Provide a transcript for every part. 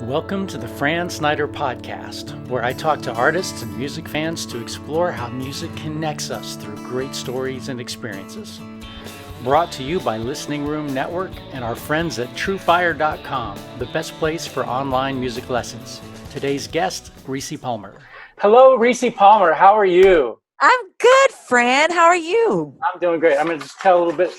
Welcome to the Fran Snyder Podcast, where I talk to artists and music fans to explore how music connects us through great stories and experiences. Brought to you by Listening Room Network and our friends at TrueFire.com, the best place for online music lessons. Today's guest, Rissi Palmer. Hello, Rissi Palmer. How are you? I'm good, Fran. How are you? I'm doing great. I'm going to just tell a little bit,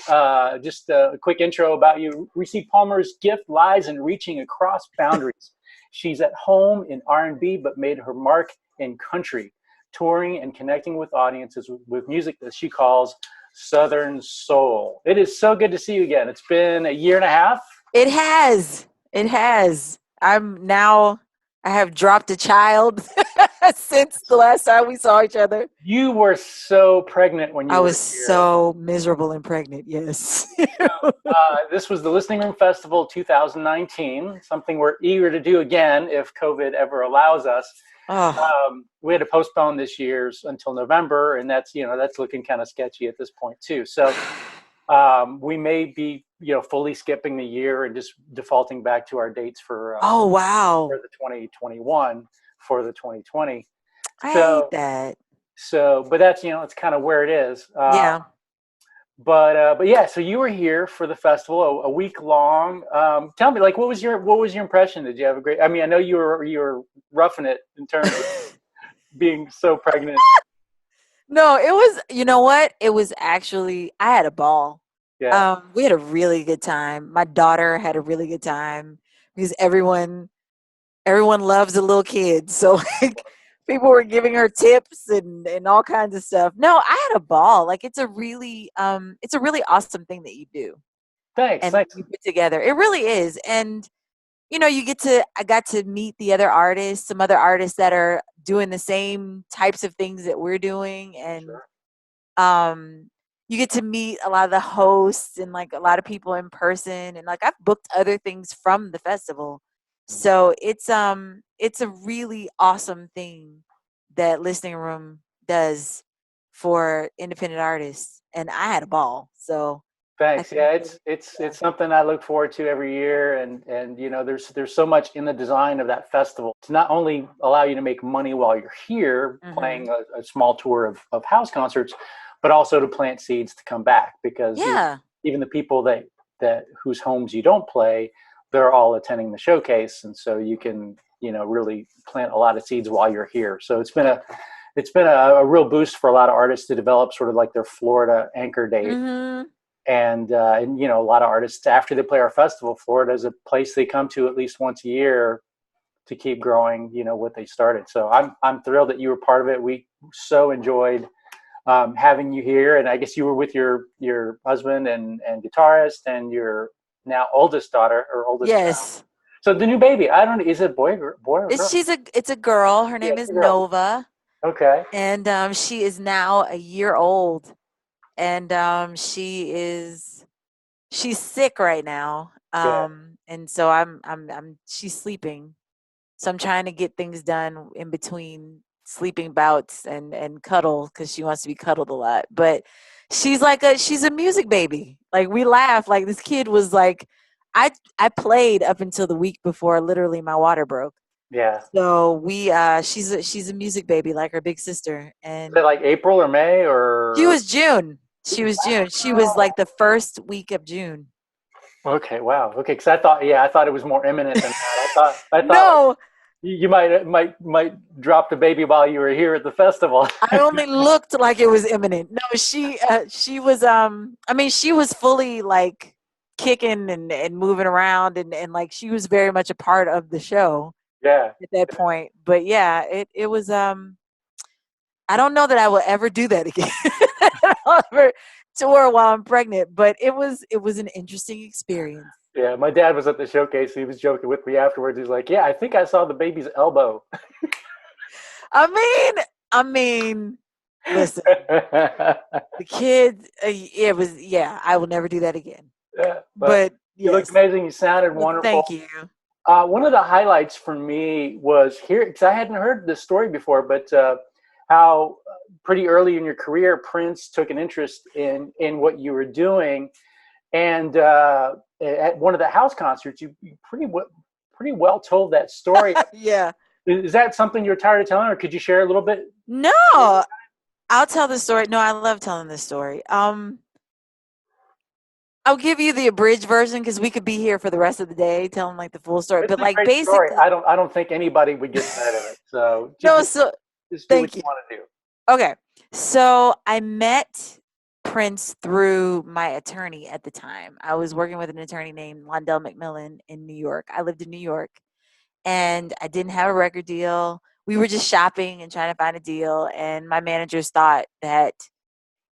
just a quick intro about you. Rissi Palmer's gift lies in reaching across boundaries. She's at home in R&B, but made her mark in country, touring and connecting with audiences with music that she calls Southern Soul. It is so good to see you again. It's been a year and a half. It has. I have dropped a child since the last time we saw each other. You were so pregnant when you were here. I was so miserable and pregnant, yes. This was the Listening Room Festival 2019, something we're eager to do again if COVID ever allows us. We had to postpone this year's until November, and that's looking kind of sketchy at this point too. So we may be fully skipping the year and just defaulting back to our dates for for the 2021 for the 2020. I hate that. So, but that's it's kind of where it is. Yeah. But yeah, so you were here for the festival a week long. Tell me, what was your impression? Did you have a great? I mean, I know you were roughing it in terms of being so pregnant. No, it was. You know what? It was actually. I had a ball. Yeah. We had a really good time. My daughter had a really good time because everyone loves a little kid. So people were giving her tips and all kinds of stuff. No, I had a ball. It's a really awesome thing that you do. Thanks. You put together. It really is. And I got to meet the other artists, some other artists that are doing the same types of things that we're doing. And Sure. You get to meet a lot of the hosts and a lot of people in person. And I've booked other things from the festival. So it's a really awesome thing that Listening Room does for independent artists, and I had a ball. So thanks. Yeah, it's something I look forward to every year, and there's so much in the design of that festival to not only allow you to make money while you're here playing a small tour of house concerts, but also to plant seeds to come back, because even the people that whose homes you don't play, they're all attending the showcase, and so you can really plant a lot of seeds while you're here. So it's been a real boost for a lot of artists to develop sort of their Florida anchor date. And a lot of artists, after they play our festival, Florida is a place they come to at least once a year to keep growing what they started. So I'm thrilled that you were part of it. We so enjoyed having you here, and I guess you were with your husband and guitarist and your now oldest daughter or oldest yes child. So the new baby, I don't know, is it boy or girl? It's a girl. Her name is Nova. Okay. And she is now a year old, and she's sick right now. And so she's sleeping. So I'm trying to get things done in between sleeping bouts and cuddle, because she wants to be cuddled a lot. But she's a music baby. We laugh. This kid was I played up until the week before literally my water broke. Yeah. So she's a music baby, like her big sister. And is it April or May or? She was June. She was the first week of June. Okay. Wow. Okay. Because I thought it was more imminent than that. I thought no. You might drop the baby while you were here at the festival. I only looked like it was imminent. No, she was she was fully kicking and moving around and she was very much a part of the show. Yeah. At that point. But yeah, it was I don't know that I will ever do that again. I'll ever tour while I'm pregnant, but it was an interesting experience. Yeah, my dad was at the showcase. He was joking with me afterwards. He's like, "Yeah, I think I saw the baby's elbow." I mean, listen, the kid. It was. Yeah, I will never do that again. Yeah, but you looked amazing. You sounded wonderful. Thank you. One of the highlights for me was here, because I hadn't heard this story before, but how pretty early in your career, Prince took an interest in what you were doing. And at one of the house concerts, you pretty well told that story. Yeah. Is that something you're tired of telling, or could you share a little bit? No, I'll tell the story. No, I love telling this story. I'll give you the abridged version because we could be here for the rest of the day telling like the full story. It's But a like great story. basically, I don't think anybody would get tired of it. So no. So just do what thank you you. want to do. Okay, so I met Prince through my attorney at the time. I was working with an attorney named Londell McMillan in New York. I lived in New York, and I didn't have a record deal. We were just shopping and trying to find a deal, and my managers thought that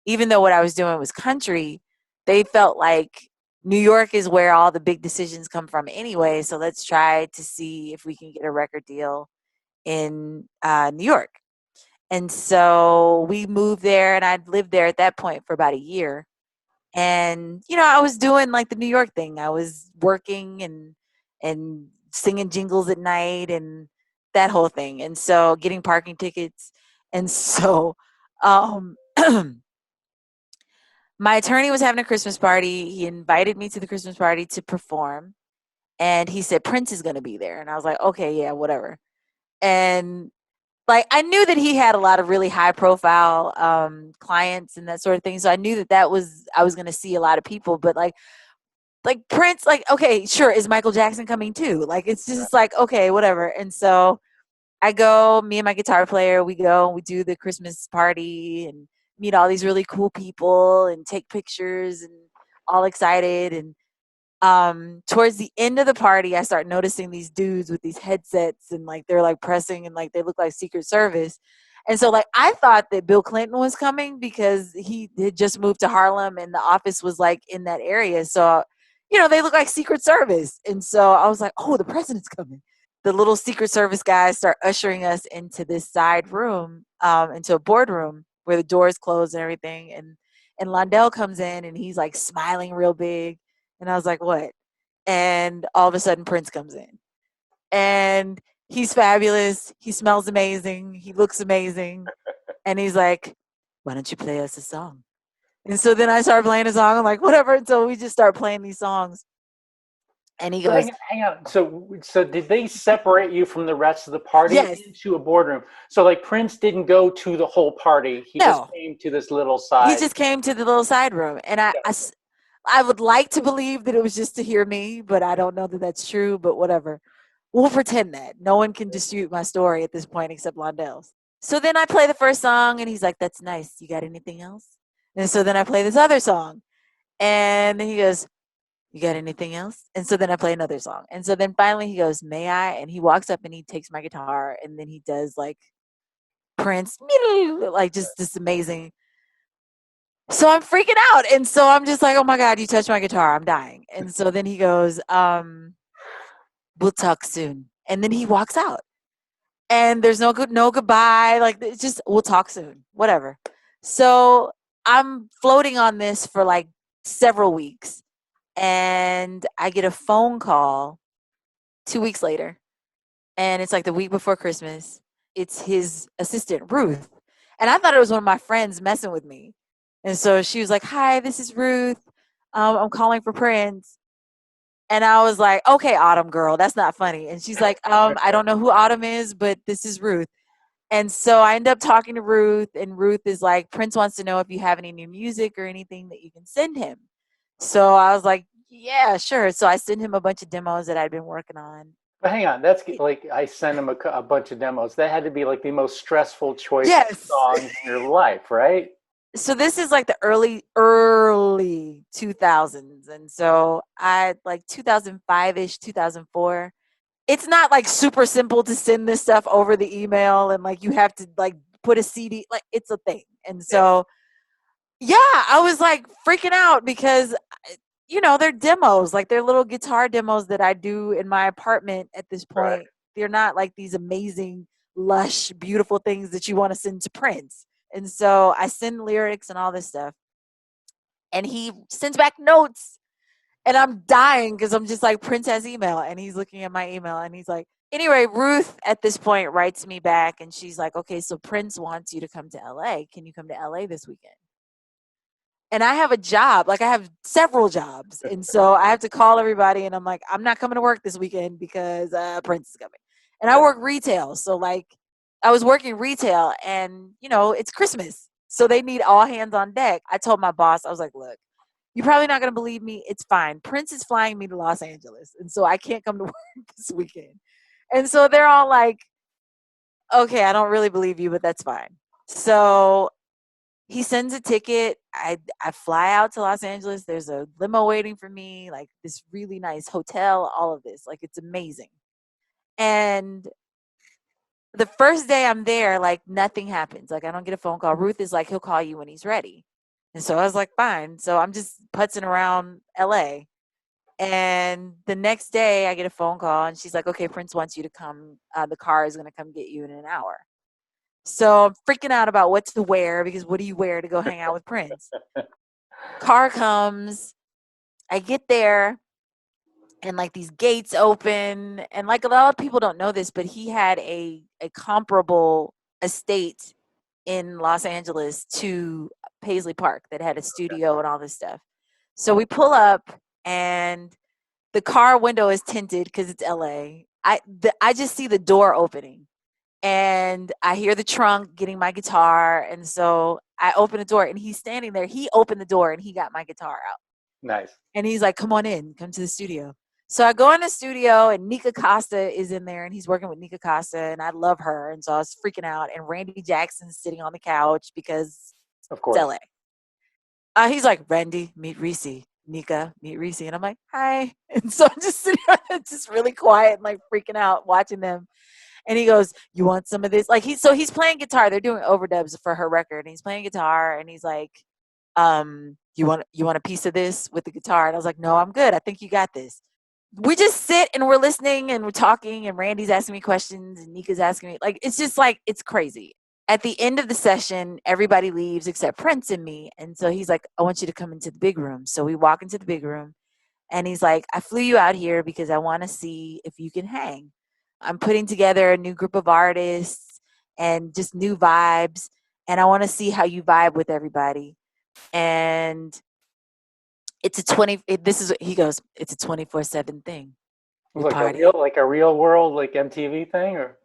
even though what I was doing was country, they felt like New York is where all the big decisions come from anyway. So let's try to see if we can get a record deal in New York. And so we moved there, and I'd lived there at that point for about a year. And I was doing like the New York thing. I was working and singing jingles at night and that whole thing. And so getting parking tickets. And so um my attorney was having a Christmas party. He invited me to the Christmas party to perform. And he said, Prince is going to be there. And I was like, okay, yeah, whatever. And like, I knew that he had a lot of really high profile clients and that sort of thing. So I knew I was going to see a lot of people, but like Prince, like, okay, sure. Is Michael Jackson coming too? Like, it's just like, okay, whatever. And so I go, me and my guitar player, we do the Christmas party and meet all these really cool people and take pictures and all excited. And towards the end of the party, I start noticing these dudes with these headsets and like they're like pressing and like they look like Secret Service. And so like I thought that Bill Clinton was coming because he had just moved to Harlem and the office was like in that area. So they look like Secret Service. And so I was like, oh, the president's coming. The little Secret Service guys start ushering us into this side room, into a boardroom where the doors close and everything. And Londell comes in and he's like smiling real big. And I was like, what? And all of a sudden Prince comes in. And he's fabulous. He smells amazing. He looks amazing. And he's like, why don't you play us a song? And so then I started playing a song. I'm like, whatever. And so we just start playing these songs. And he goes, hang on. So did they separate you from the rest of the party yes. into a boardroom? So like Prince didn't go to the whole party. He just came to this little side. He just came to the little side room. And I would like to believe that it was just to hear me, but I don't know that that's true, but whatever. We'll pretend that. No one can dispute my story at this point except Londell's. So then I play the first song and he's like, that's nice. You got anything else? And so then I play this other song. And then he goes, you got anything else? And so then I play another song. And so then finally he goes, may I? And he walks up and he takes my guitar and then he does like Prince, like just this amazing. So I'm freaking out. And so I'm just like, oh my God, you touched my guitar. I'm dying. And so then he goes, we'll talk soon. And then he walks out. And there's no goodbye. Like it's just, we'll talk soon. Whatever. So I'm floating on this for like several weeks. And I get a phone call 2 weeks later. And it's like the week before Christmas. It's his assistant, Ruth. And I thought it was one of my friends messing with me. And so she was like, hi, this is Ruth. I'm calling for Prince. And I was like, okay, Autumn girl, that's not funny. And she's like, I don't know who Autumn is, but this is Ruth. And so I end up talking to Ruth, and Ruth is like, Prince wants to know if you have any new music or anything that you can send him. So I was like, yeah, sure. So I sent him a bunch of demos that I'd been working on. But hang on, that's like I sent him a bunch of demos. That had to be like the most stressful choice of songs in your life, right? So this is like the early 2000s. And so I like 2005-ish, 2004. It's not like super simple to send this stuff over the email and like you have to like put a CD, like it's a thing. And so, yeah, I was like freaking out because, they're demos, like they're little guitar demos that I do in my apartment at this point. Right. They're not like these amazing, lush, beautiful things that you want to send to Prince. And so I send lyrics and all this stuff. And he sends back notes. And I'm dying because I'm just like, Prince has email. And he's looking at my email and he's like, anyway, Ruth at this point writes me back and she's like, okay, so Prince wants you to come to LA. Can you come to LA this weekend? And I have a job, like I have several jobs. And so I have to call everybody and I'm like, I'm not coming to work this weekend because Prince is coming. And I work retail. So like I was working retail and, you know, it's Christmas. So they need all hands on deck. I told my boss, I was like, look, you're probably not going to believe me. It's fine. Prince is flying me to Los Angeles. And so I can't come to work this weekend. And so they're all like, okay, I don't really believe you, but that's fine. So he sends a ticket. I fly out to Los Angeles. There's a limo waiting for me, like this really nice hotel, all of this. Like it's amazing. And the first day I'm there, like nothing happens. Like I don't get a phone call. Ruth is like, he'll call you when he's ready. And so I was like, fine. So I'm just putzing around LA. And the next day I get a phone call and she's like, okay, Prince wants you to come. The car is going to come get you in an hour. So I'm freaking out about what to wear because what do you wear to go hang out with Prince? Car comes. I get there and like these gates open. And like a lot of people don't know this, but he had a comparable estate in Los Angeles to Paisley Park that had a studio and all this stuff. So we pull up and the car window is tinted because it's LA. I just see the door opening. And I hear the trunk getting my guitar. And so I open the door and he's standing there. He opened the door and he got my guitar out. Nice. And he's like, come on in, come to the studio. So I go in the studio and Nika Costa is in there and he's working with Nika Costa and I love her. And so I was freaking out. And Randy Jackson's sitting on the couch because of course. it's LA. He's like, Randy, meet Rissi. Nika, meet Rissi. And I'm like, hi. And so I'm just sitting there, just really quiet and like freaking out watching them. And he goes, you want some of this? Like he's playing guitar. They're doing overdubs for her record. And he's playing guitar and he's like, you want a piece of this with the guitar? And I was like, no, I'm good. I think you got this. We just sit and we're listening and we're talking and Randy's asking me questions and Nika's asking me. Like, it's just like, it's crazy. At the end of the session, everybody leaves except Prince and me. And so he's like, I want you to come into the big room. So we walk into the big room and he's like, I flew you out here because I want to see if you can hang. I'm putting together a new group of artists and just new vibes. And I want to see how you vibe with everybody. And it's he goes, it's a 24/7 thing. Like a real world, like MTV thing or?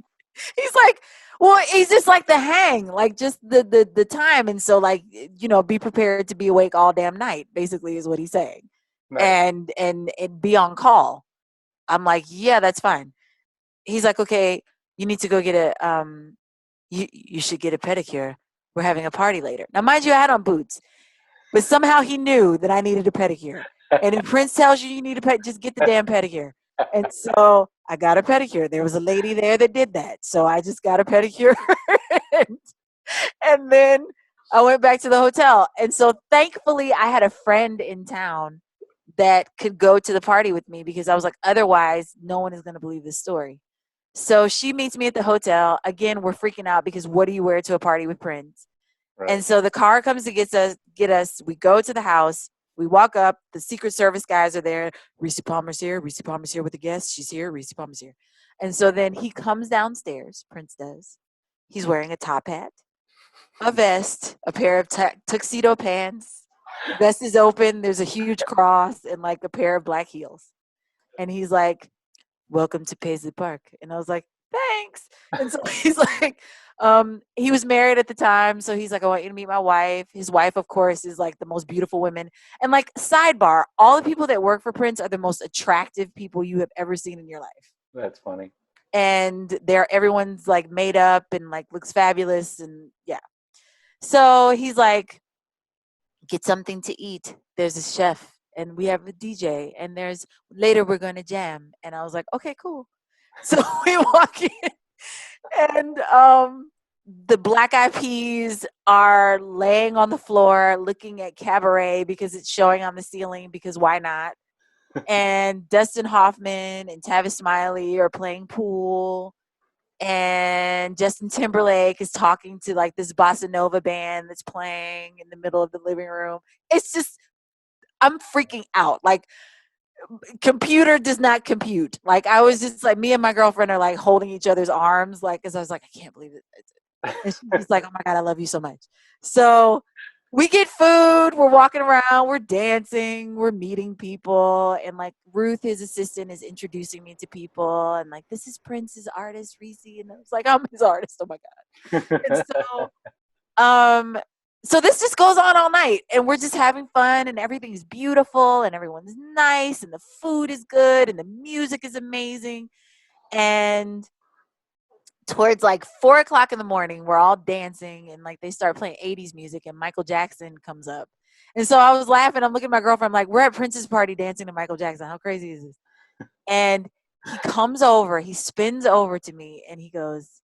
He's like, well, he's just like the hang, like just the time. And so like, you know, be prepared to be awake all damn night, basically is what he's saying. Nice. And be on call. I'm like, yeah, that's fine. He's like, okay, you need to go get you should get a pedicure. We're having a party later. Now, mind you, I had on boots, but somehow he knew that I needed a pedicure. And if Prince tells you need a pedicure, just get the damn pedicure. And so I got a pedicure. There was a lady there that did that. So I just got a pedicure. and then I went back to the hotel. And so thankfully I had a friend in town that could go to the party with me because I was like, otherwise no one is going to believe this story. So she meets me at the hotel. Again, we're freaking out because what do you wear to a party with Prince? Right. And so the car comes to get us. We go to the house. We walk up. The Secret Service guys are there. Rissi Palmer's here. Rissi Palmer's here with the guests. She's here. Rissi Palmer's here. And so then he comes downstairs. Prince does. He's wearing a top hat, a vest, a pair of tuxedo pants. The vest is open. There's a huge cross and like a pair of black heels. And he's like, welcome to Paisley Park. And I was like, thanks. And so he's like, he was married at the time. So he's like, I want you to meet my wife. His wife, of course, is like the most beautiful women. And like, sidebar, all the people that work for Prince are the most attractive people you have ever seen in your life. That's funny. And everyone's like made up and like looks fabulous. And yeah. So he's like, get something to eat. There's a chef. And we have a DJ, and later we're going to jam. And I was like, okay, cool. So we walk in, and the Black Eyed Peas are laying on the floor looking at Cabaret because it's showing on the ceiling because why not? And Dustin Hoffman and Tavis Smiley are playing pool. And Justin Timberlake is talking to like this bossa nova band that's playing in the middle of the living room. It's just, I'm freaking out. Like, computer does not compute. Like, I was just like, me and my girlfriend are like holding each other's arms, like, because I was like, I can't believe it. And she's like, oh my God, I love you so much. So we get food, we're walking around, we're dancing, we're meeting people, and like Ruth, his assistant, is introducing me to people, and like, this is Prince's artist, Rissi, and I was like, I'm his artist. Oh my god! And so this just goes on all night, and we're just having fun, and everything's beautiful, and everyone's nice, and the food is good, and the music is amazing, and towards like 4 o'clock in the morning, we're all dancing and like they start playing 80s music and Michael Jackson comes up. And so I was laughing. I'm looking at my girlfriend. I'm like, we're at Prince's party dancing to Michael Jackson. How crazy is this? And he comes over, he spins over to me and he goes,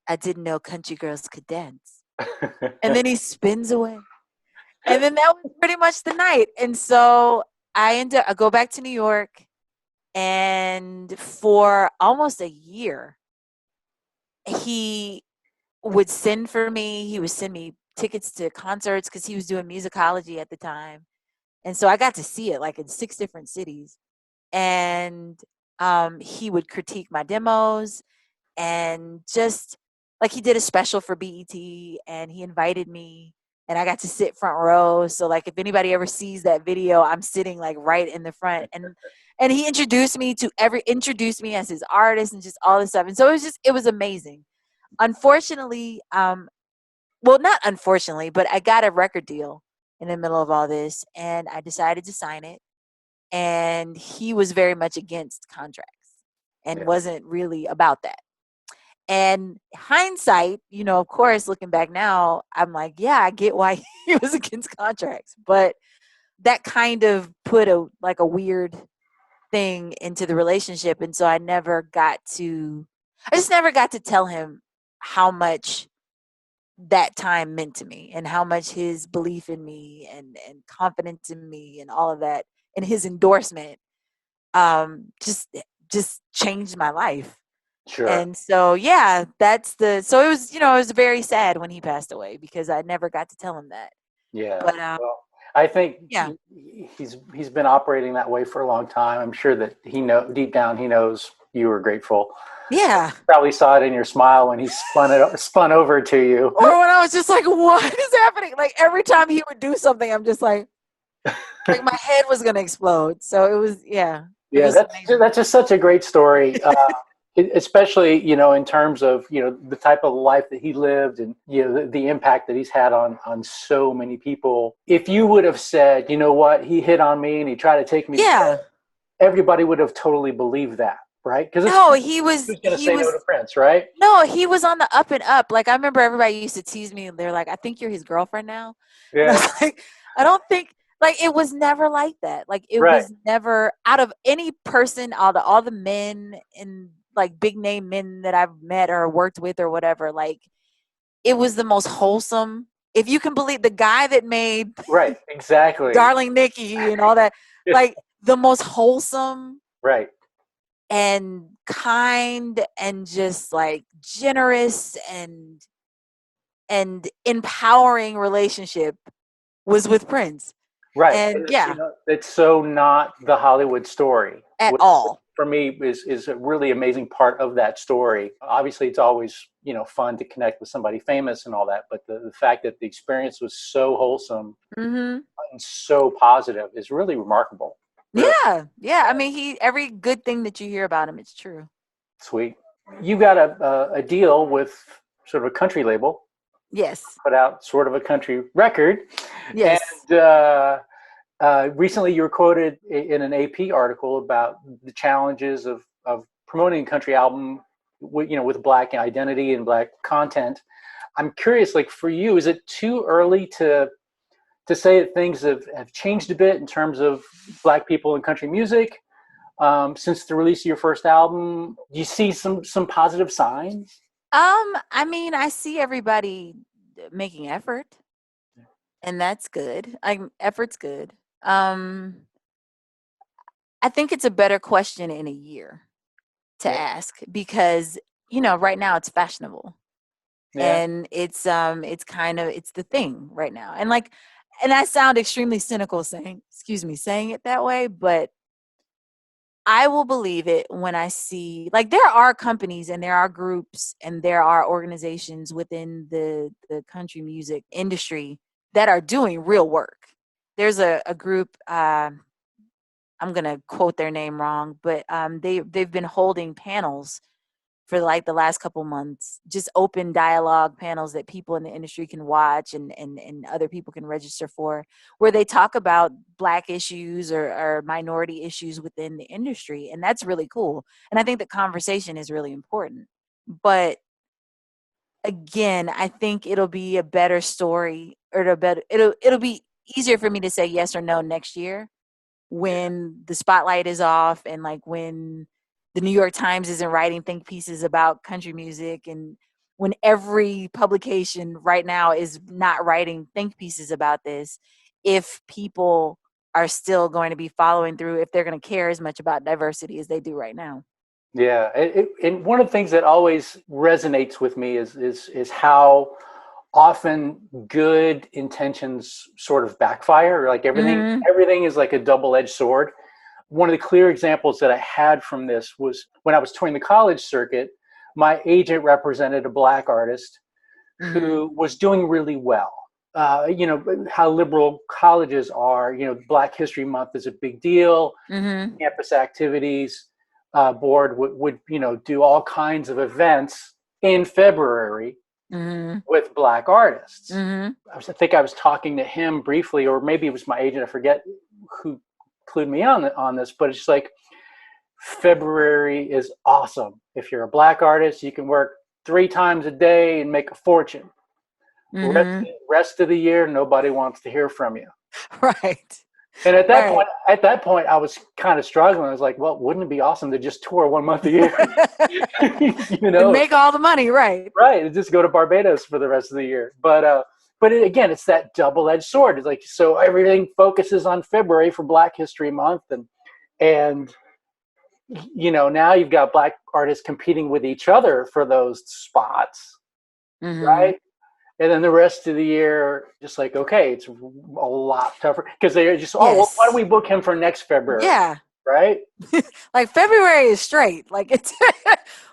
I didn't know country girls could dance. And then he spins away. And then that was pretty much the night. And so I go back to New York, and for almost a year, he would send for me. He would send me tickets to concerts because he was doing musicology at the time. And so I got to see it like in 6 different cities. And he would critique my demos, and just like he did a special for BET, and he invited me and I got to sit front row. So like if anybody ever sees that video, I'm sitting like right in the front. And he introduced me as his artist and just all this stuff. And so it was amazing. Unfortunately, well, not unfortunately, but I got a record deal in the middle of all this, and I decided to sign it. And he was very much against contracts and wasn't really about that. And hindsight, of course, looking back now, I'm like, yeah, I get why he was against contracts, but that kind of put a weird thing into the relationship. And so I just never got to tell him how much that time meant to me and how much his belief in me and confidence in me and all of that and his endorsement just changed my life. Sure. And so so it was very sad when he passed away because I never got to tell him that. Yeah. But well, I think he's been operating that way for a long time. I'm sure that deep down he knows you were grateful. Yeah. Probably saw it in your smile when he spun over to you. Or when I was just like, what is happening? Like every time he would do something, I'm just like my head was going to explode. So it was, yeah. Yeah, that's just such a great story. Especially, in terms of, the type of life that he lived and, the impact that he's had on so many people. If you would have said, you know what, he hit on me and he tried to take me, everybody would have totally believed that. Right? Because he was going to say no to Prince, right? No, he was on the up and up. Like I remember everybody used to tease me. They're like, I think you're his girlfriend now. Yeah. And I was like, I don't think, like, it was never like that. Like it was never, out of any person, all the men and like big name men that I've met or worked with or whatever, like it was the most wholesome. If you can believe, the guy that made exactly Darling Nikki and all that, like the most wholesome, and kind and just like generous and empowering relationship was with Prince. Right. And it's so not the Hollywood story at all. For me is a really amazing part of that story. Obviously it's always, fun to connect with somebody famous and all that, but the fact that the experience was so wholesome and so positive is really remarkable. Really. Yeah. I mean, every good thing that you hear about him, it's true. Sweet. You got a deal with sort of a country label. Yes. Put out sort of a country record. Yes. And recently you were quoted in an AP article about the challenges of promoting a country album with Black identity and Black content. I'm curious, like for you, is it too early to say that things have changed a bit in terms of Black people in country music since the release of your first album? Do you see some positive signs? I mean, I see everybody making effort, and that's good. Effort's good. I think it's a better question in a year to ask because, right now it's fashionable. And it's the thing right now. And I sound extremely cynical saying it that way, but I will believe it when I see, like, there are companies and there are groups and there are organizations within the country music industry that are doing real work. There's a group, I'm going to quote their name wrong, but they've been holding panels for like the last couple months, just open dialogue panels that people in the industry can watch and other people can register for, where they talk about Black issues or minority issues within the industry. And that's really cool. And I think the conversation is really important. But again, I think it'll be a better story, or it'll be easier for me to say yes or no next year when the spotlight is off, and like when the New York Times isn't writing think pieces about country music, and when every publication right now is not writing think pieces about this, if people are still going to be following through, if they're going to care as much about diversity as they do right now. Yeah, and one of the things that always resonates with me is how often good intentions sort of backfire. Like everything is like a double-edged sword. One of the clear examples that I had from this was when I was touring the college circuit. My agent represented a Black artist who was doing really well. You know how liberal colleges are. You know, Black History Month is a big deal. Campus activities board would you know do all kinds of events in February with Black artists. I think I was talking to him briefly, or maybe it was my agent. I forget who clued me on this, but it's just like, February is awesome. If you're a Black artist, you can work 3 times a day and make a fortune. Rest of the year, nobody wants to hear from you. Right. And at that point, I was kind of struggling. I was like, well, wouldn't it be awesome to just tour 1 month a year? You know, and make all the money, right? Right. And just go to Barbados for the rest of the year. But again, it's that double-edged sword. It's like, so everything focuses on February for Black History Month, and you know, now you've got Black artists competing with each other for those spots, right? And then the rest of the year, just like, okay, it's a lot tougher because they're just, well, why don't we book him for next February? Yeah. Right? Like February is straight. Like it's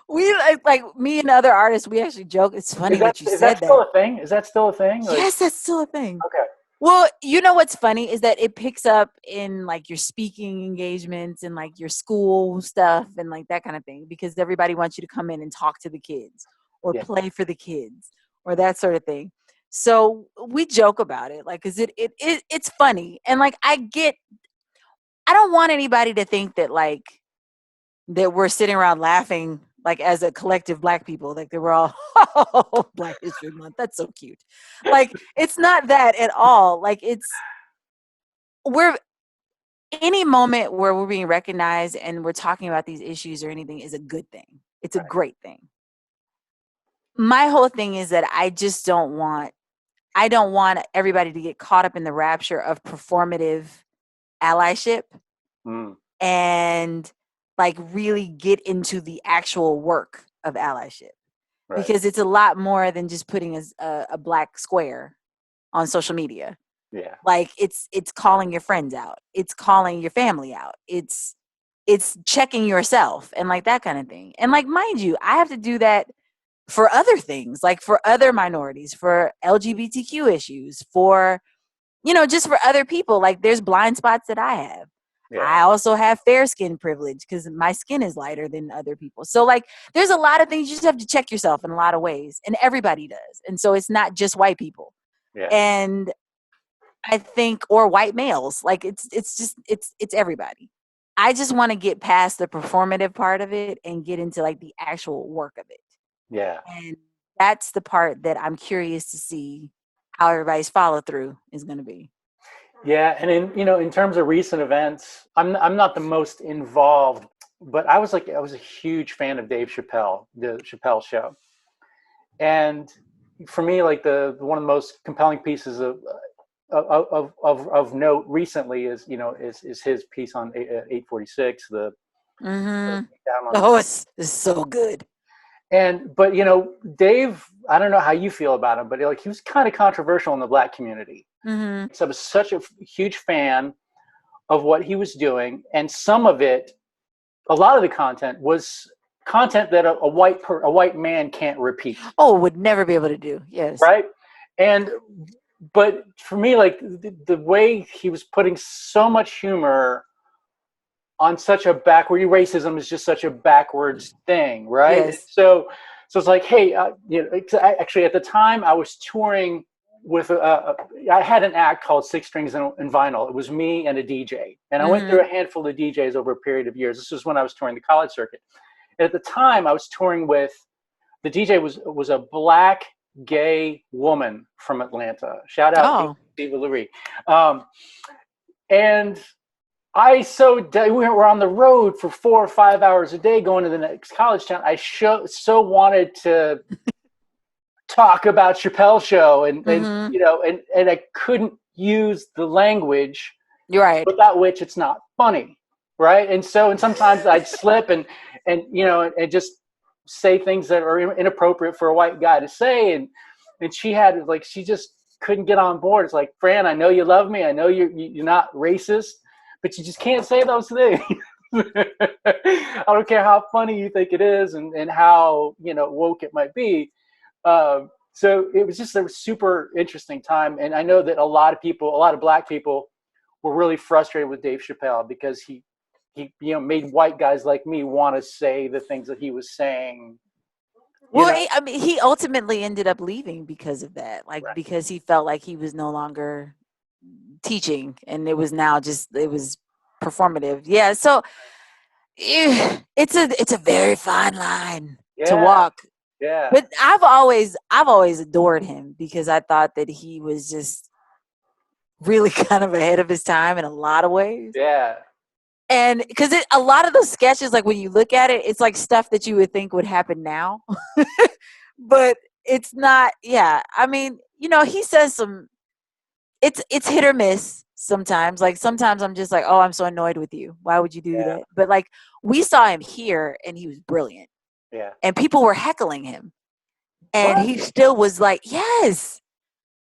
we like me and other artists, we actually joke. It's funny that you said that. Is that still a thing? Is that still a thing? Like, yes, that's still a thing. Okay. Well, you know what's funny is that it picks up in like your speaking engagements and like your school stuff and like that kind of thing, because everybody wants you to come in and talk to the kids or play for the kids or that sort of thing. So we joke about it, like, 'cause it's funny. And like, I don't want anybody to think that like, that we're sitting around laughing, like as a collective Black people, like they were all, oh, Black History Month. That's so cute. Like, it's not that at all. Like any moment where we're being recognized and we're talking about these issues or anything is a good thing. It's a great thing. My whole thing is that I don't want everybody to get caught up in the rapture of performative allyship and like really get into the actual work of allyship, because it's a lot more than just putting a Black square on social media. Yeah. Like it's calling your friends out. It's calling your family out. It's checking yourself and like that kind of thing. And like, mind you, I have to do that for other things, like for other minorities, for LGBTQ issues, for, you know, just for other people. Like there's blind spots that I have. Yeah. I also have fair skin privilege because my skin is lighter than other people. So like, there's a lot of things you just have to check yourself in a lot of ways, and everybody does. And so it's not just white people. Yeah. And I think, or white males, like it's everybody. I just want to get past the performative part of it and get into like the actual work of it. Yeah. And that's the part that I'm curious to see how everybody's follow through is going to be. Yeah, and in terms of recent events, I'm not the most involved, but I was a huge fan of Dave Chappelle, the Chappelle Show, and for me, like the one of the most compelling pieces of note recently is his piece on 846. It's so good. But Dave, I don't know how you feel about him, but like he was kind of controversial in the Black community. Mm-hmm. So I was such a huge fan of what he was doing, and some of it, a lot of the content was content that a white man can't repeat. Oh, would never be able to do. Yes. Right. And but for me, like the way he was putting so much humor on such a backward, racism is just such a backwards thing, right? Yes. So it's like, hey, actually at the time I was touring with I had an act called Six Strings and Vinyl. It was me and a DJ, and I went through a handful of DJs over a period of years. This was when I was touring the college circuit. And at the time, I was touring with the DJ was a black gay woman from Atlanta. Shout out Diva Lurie. And we were on the road for 4 or 5 hours a day going to the next college town. I so wanted to talk about Chappelle's show and I couldn't use the language without which it's not funny. Right. And sometimes I'd slip and just say things that are inappropriate for a white guy to say. And she just couldn't get on board. It's like, Fran, I know you love me. I know you're not racist, but you just can't say those things. I don't care how funny you think it is and how, woke it might be. So it was just a super interesting time. And I know that a lot of black people were really frustrated with Dave Chappelle because he made white guys like me want to say the things that he was saying. Well, I mean, he ultimately ended up leaving because of that, because he felt like he was no longer teaching and it was performative. Yeah. So it's a very fine line to walk. Yeah. But I've always adored him because I thought that he was just really kind of ahead of his time in a lot of ways. Yeah. And because a lot of those sketches, like when you look at it, it's like stuff that you would think would happen now, but it's not. Yeah. I mean, he says it's hit or miss sometimes. Like sometimes I'm just like, oh, I'm so annoyed with you. Why would you do that? But like we saw him here and he was brilliant. Yeah. And people were heckling him. And he still was like, yes.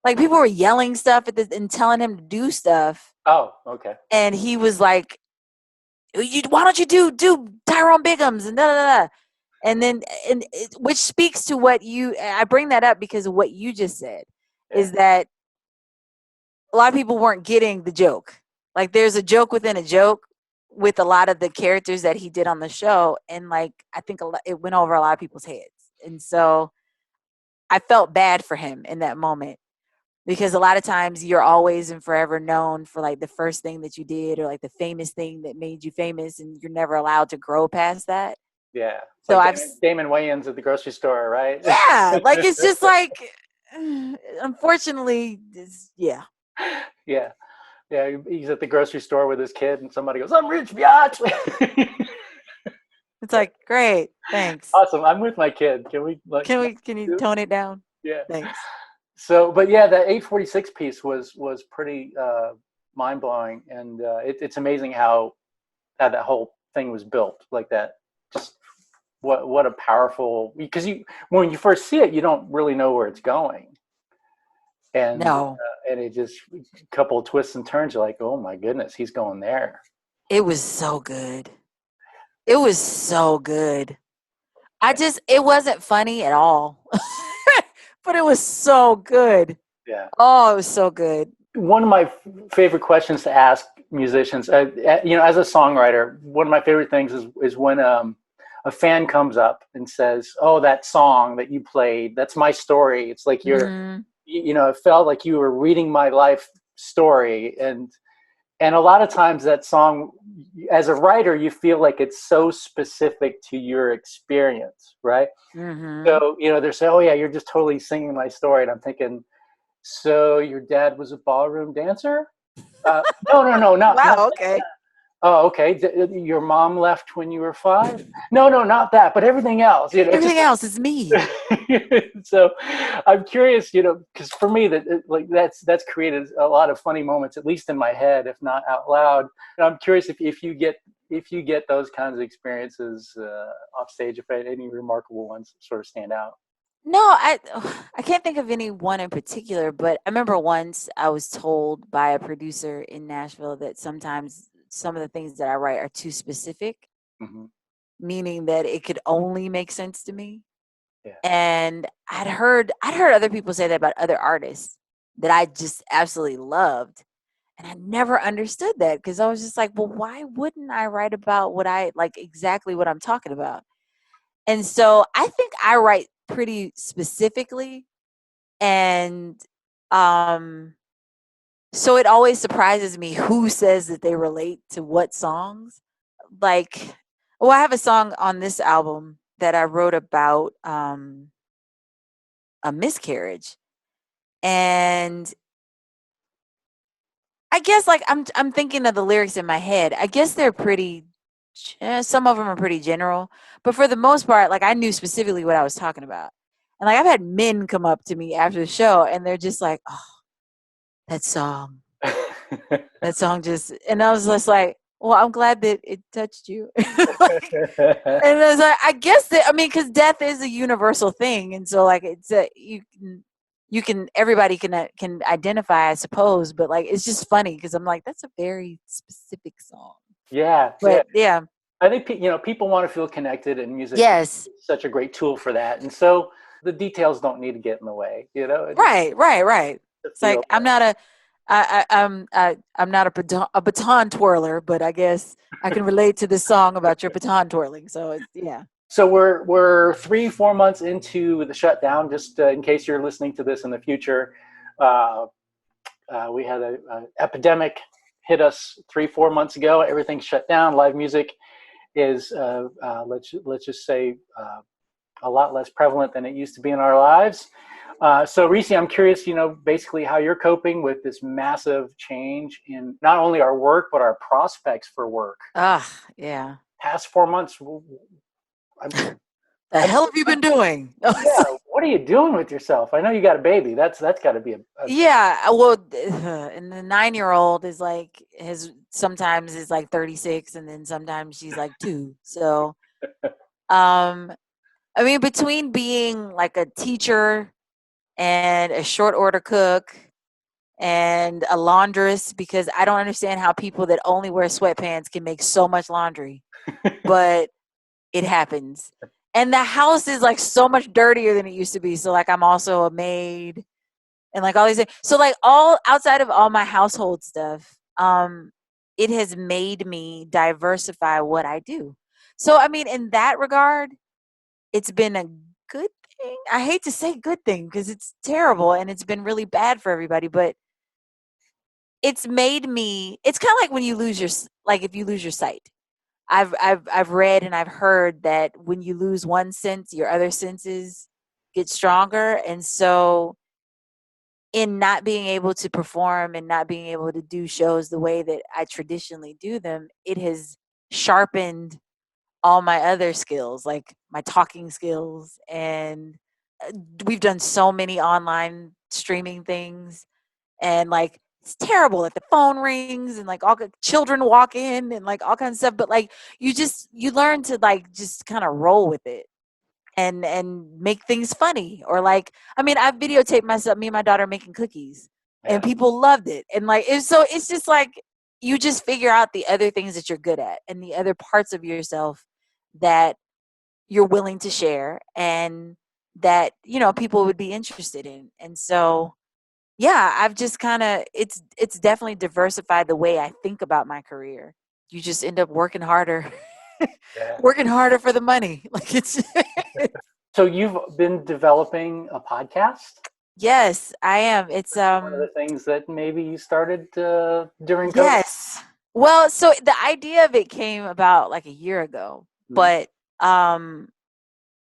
Like people were yelling stuff and telling him to do stuff. Oh, okay. And he was like, why don't you do Tyrone Biggums and da da da. And then, which speaks to I bring that up because of what you just said, is that a lot of people weren't getting the joke. Like there's a joke within a joke with a lot of the characters that he did on the show. And like, I think it went over a lot of people's heads. And so I felt bad for him in that moment because a lot of times you're always and forever known for like the first thing that you did or like the famous thing that made you famous and you're never allowed to grow past that. Yeah. It's so like Damon Wayans at the grocery store, right? Yeah. Like it's just like, unfortunately, yeah. Yeah. Yeah. He's at the grocery store with his kid and somebody goes, I'm rich, biatch. It's like, great. Thanks. Awesome. I'm with my kid. Can you tone it down? Yeah. Thanks. So, but yeah, that 846 piece was pretty mind blowing. And it's amazing how that whole thing was built like that. Just what a powerful, because when you first see it, you don't really know where it's going. And and it just a couple of twists and turns. You're like, oh my goodness, he's going there. It was so good. It was so good. It wasn't funny at all, but it was so good. Yeah. Oh, it was so good. One of my favorite questions to ask musicians, as a songwriter, one of my favorite things is when a fan comes up and says, oh, that song that you played, that's my story. It's like it felt like you were reading my life story. And a lot of times that song, as a writer, you feel like it's so specific to your experience, right? Mm-hmm. So, they say, oh yeah, you're just totally singing my story. And I'm thinking, so your dad was a ballroom dancer? No, not. Wow, not okay. Oh, okay. Your mom left when you were 5? No, not that, but everything else. Everything else is me. So, I'm curious, because for me, that's created a lot of funny moments, at least in my head, if not out loud. And I'm curious if you get those kinds of experiences off stage, if any remarkable ones sort of stand out. No, I can't think of any one in particular, but I remember once I was told by a producer in Nashville that sometimes some of the things that I write are too specific, meaning that it could only make sense to me. Yeah. And I'd heard other people say that about other artists, that I just absolutely loved. And I never understood that because I was just like, well, why wouldn't I write about what I like, exactly what I'm talking about? And so I think I write pretty specifically. And um, so it always surprises me who says that they relate to what songs. Like, well, I have a song on this album that I wrote about a miscarriage. And I guess like I'm thinking of the lyrics in my head. I guess they're pretty some of them are pretty general, but for the most part like I knew specifically what I was talking about. And like I've had men come up to me after the show and they're just like, "Oh, that song. That song just," and I was just like, "Well, I'm glad that it touched you." Like, and I was like, I guess that, I mean, because death is a universal thing, and so like it's a you can everybody can identify, I suppose, but like it's just funny because I'm like, that's a very specific song. Yeah, But yeah, I think people want to feel connected, and music yes, is such a great tool for that. And so the details don't need to get in the way. right. To It's feel like I'm not a I'm not a baton twirler, but I guess I can relate to this song about your baton twirling. So yeah. So we're 3-4 months into the shutdown. Just in case you're listening to this in the future, uh, we had a epidemic hit us 3-4 months ago. Everything's shut down. Live music is let's just say a lot less prevalent than it used to be in our lives. So Rissi, I'm curious, basically how you're coping with this massive change in not only our work but our prospects for work. Yeah. Past 4 months, The hell have you been doing? yeah, what are you doing with yourself? I know you got a baby. That's got to be a Yeah, well, and the 9-year-old is like sometimes is like 36, and then sometimes she's like 2. So, I mean, between being like a teacher and a short order cook and a laundress, because I don't understand how people that only wear sweatpants can make so much laundry, but it happens. And the house is like so much dirtier than it used to be. So like I'm also a maid and like all these things. So like all outside of all my household stuff, it has made me diversify what I do. So I mean, in that regard, it's been a good thing. I hate to say good thing because it's terrible and it's been really bad for everybody, but it's made me, it's kind of like when you lose your, like if you lose your sight. I've read and I've heard that when you lose one sense, your other senses get stronger. And so in not being able to perform and not being able to do shows the way that I traditionally do them, it has sharpened all my other skills, like my talking skills. And we've done so many online streaming things. And like, it's terrible. Like the phone rings and like all children walk in and like all kinds of stuff. But like, you learn to like just kind of roll with it and make things funny. Or like, I mean, I videotaped myself, me and my daughter making cookies, and people loved it. And like it's just like you just figure out the other things that you're good at and the other parts of yourself that you're willing to share and that people would be interested in. And so yeah, I've just kind of it's definitely diversified the way I think about my career. You just end up working harder. Yeah. Working harder for the money. Like it's So you've been developing a podcast? Yes, I am. It's One of the things that maybe you started during COVID? yes. Well, so the idea of it came about like a year ago, Mhm. but um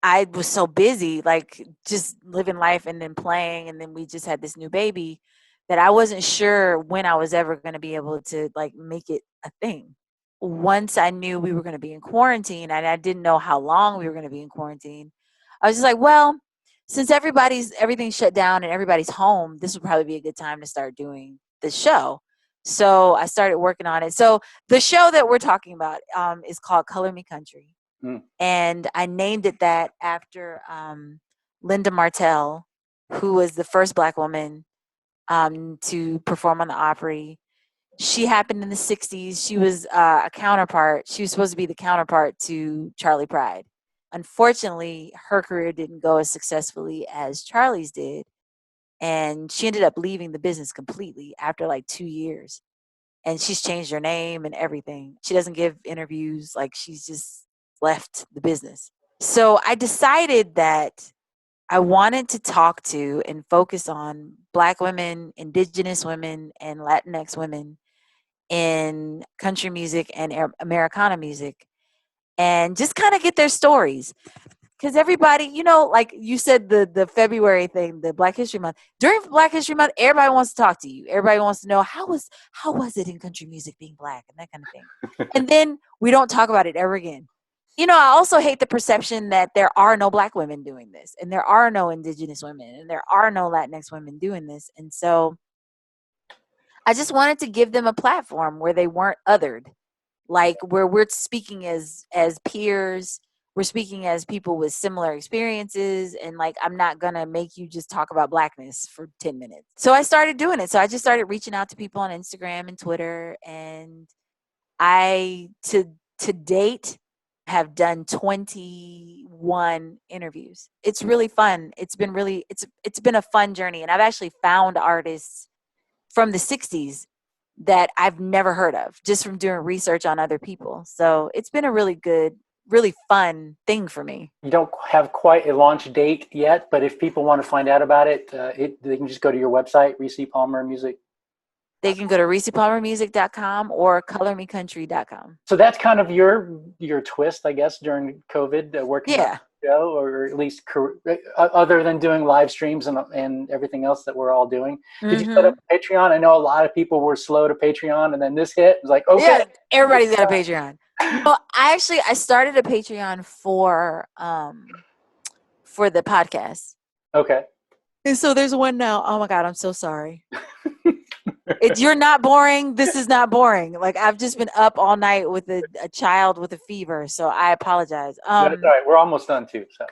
I was so busy, like just living life and then playing, and then we just had this new baby that I wasn't sure when I was ever going to be able to like make it a thing. Once I knew we were going to be in quarantine, and I didn't know how long we were going to be in quarantine, I was just like, well, since everything's shut down and everybody's home, this would probably be a good time to start doing the show. So I started working on it. So the show that we're talking about is called Color Me Country, Mm. and I named it that after Linda Martell, who was the first Black woman to perform on the Opry. She happened in the 60s. She was a counterpart. She was supposed to be the counterpart to Charlie Pride. Unfortunately, her career didn't go as successfully as Charlie's did. And she ended up leaving the business completely after like 2 years. And she's changed her name and everything. She doesn't give interviews. Like, she's just left the business. So I decided that I wanted to talk to and focus on Black women, Indigenous women, and Latinx women in country music and Americana music, and just kind of get their stories. Because everybody, like you said, the February thing, the Black History Month. During Black History Month, everybody wants to talk to you. Everybody wants to know how was it in country music being Black and that kind of thing. And then we don't talk about it ever again. I also hate the perception that there are no Black women doing this, and there are no Indigenous women, and there are no Latinx women doing this. And so I just wanted to give them a platform where they weren't othered, like where we're speaking as peers, we're speaking as people with similar experiences, and like, I'm not gonna make you just talk about Blackness for 10 minutes. So I started doing it. So I just started reaching out to people on Instagram and Twitter, and I to date have done 21 interviews. It's really fun. It's been a fun journey, and I've actually found artists from the 60s that I've never heard of just from doing research on other people. So it's been a really good, really fun thing for me. You don't have quite a launch date yet, but if people want to find out about it, they can just go to your website, Rissi Palmer Music. They can go to RissiPalmerMusic.com or ColorMeCountry.com. So that's kind of your twist, I guess, during COVID, working on the show, or at least other than doing live streams and everything else that we're all doing. Did you set up Patreon? I know a lot of people were slow to Patreon, and then this hit. It was like, okay. Yeah, everybody's got a Patreon. No, I started a Patreon for the podcast. Okay. And so there's one now. Oh my God, I'm so sorry. You're not boring. This is not boring. Like, I've just been up all night with a child with a fever, so I apologize. That's all right. We're almost done too. So.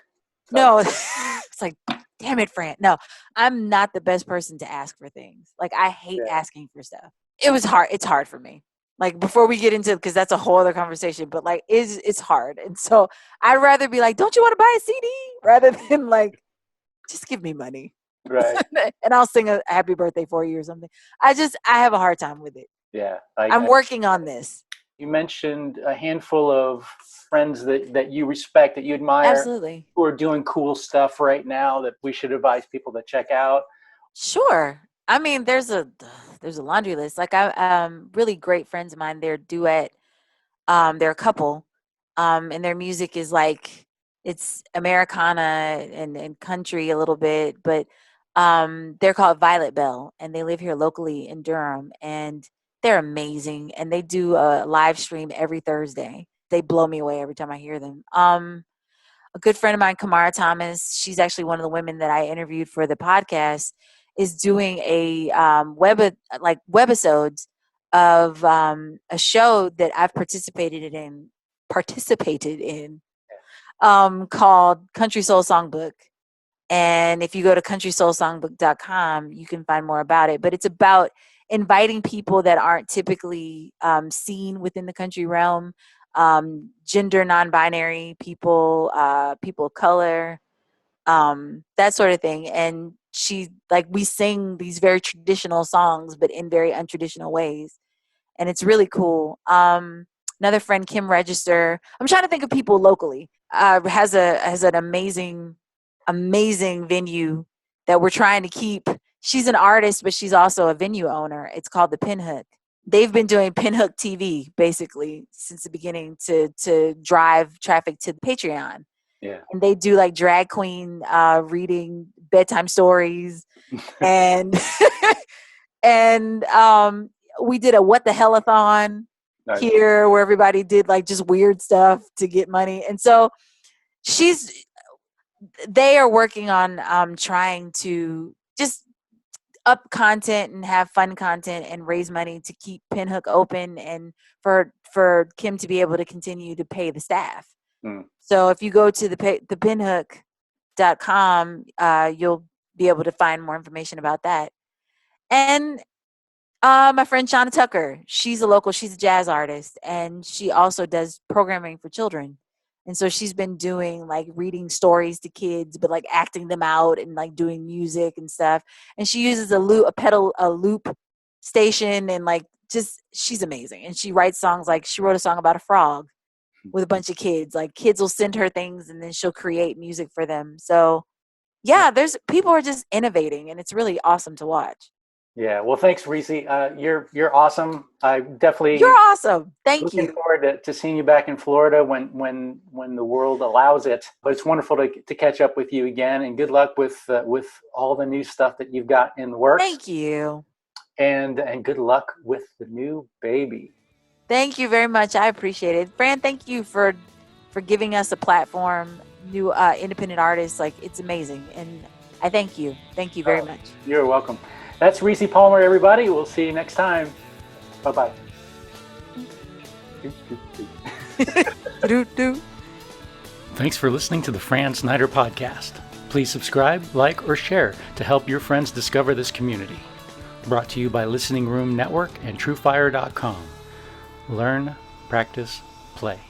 No, it's like, damn it, Fran. No, I'm not the best person to ask for things. Like, I hate asking for stuff. It was hard. It's hard for me. Like, before we get into, because that's a whole other conversation, but like, it's hard. And so I'd rather be like, don't you want to buy a CD? Rather than like, just give me money. Right. And I'll sing a happy birthday for you or something. I have a hard time with it. Yeah. I'm working on this. You mentioned a handful of friends that you respect, that you admire. Absolutely. Who are doing cool stuff right now that we should advise people to check out. Sure. I mean, there's a laundry list. Like, really great friends of mine. They're a duet. They're a couple. And their music is like, it's Americana and country a little bit, but they're called Violet Bell, and they live here locally in Durham, and they're amazing. And they do a live stream every Thursday. They blow me away every time I hear them. A good friend of mine, Kamara Thomas, she's actually one of the women that I interviewed for the podcast, is doing a webisodes of a show that I've participated in called Country Soul Songbook. And if you go to countrysoulsongbook.com, you can find more about it. But it's about inviting people that aren't typically seen within the country realm, gender non-binary people, people of color, that sort of thing. And we sing these very traditional songs, but in very untraditional ways. And it's really cool. Another friend, Kim Register, I'm trying to think of people locally, has an amazing venue that we're trying to keep. She's an artist, but she's also a venue owner. It's called the Pinhook. They've been doing Pinhook TV basically since the beginning to drive traffic to Patreon. Yeah. And they do like drag queen reading bedtime stories, and and we did a what the hell-a-thon here where everybody did like just weird stuff to get money. And so they are working on trying to just up content and have fun content and raise money to keep Pinhook open, and for Kim to be able to continue to pay the staff. So if you go to the pinhook.com, you'll be able to find more information about that. And my friend Shauna Tucker, she's a jazz artist, and she also does programming for children. And so she's been doing like reading stories to kids, but like acting them out and like doing music and stuff. And she uses a loop station, and like just she's amazing. And she writes songs. Like she wrote a song about a frog with a bunch of kids. Like kids will send her things and then she'll create music for them. So yeah, there's people are just innovating, and it's really awesome to watch. Yeah, well, thanks, Rissi. You're awesome. You're awesome. Thank looking you. forward to seeing you back in Florida when the world allows it. But it's wonderful to catch up with you again, and good luck with all the new stuff that you've got in the works. Thank you. And good luck with the new baby. Thank you very much. I appreciate it. Fran, thank you for giving us a platform, new independent artists. Like, it's amazing. And I thank you. Thank you very much. You're welcome. That's Rissi Palmer, everybody. We'll see you next time. Bye-bye. Thanks for listening to the Fran Snyder Podcast. Please subscribe, like, or share to help your friends discover this community. Brought to you by Listening Room Network and TrueFire.com. Learn, practice, play.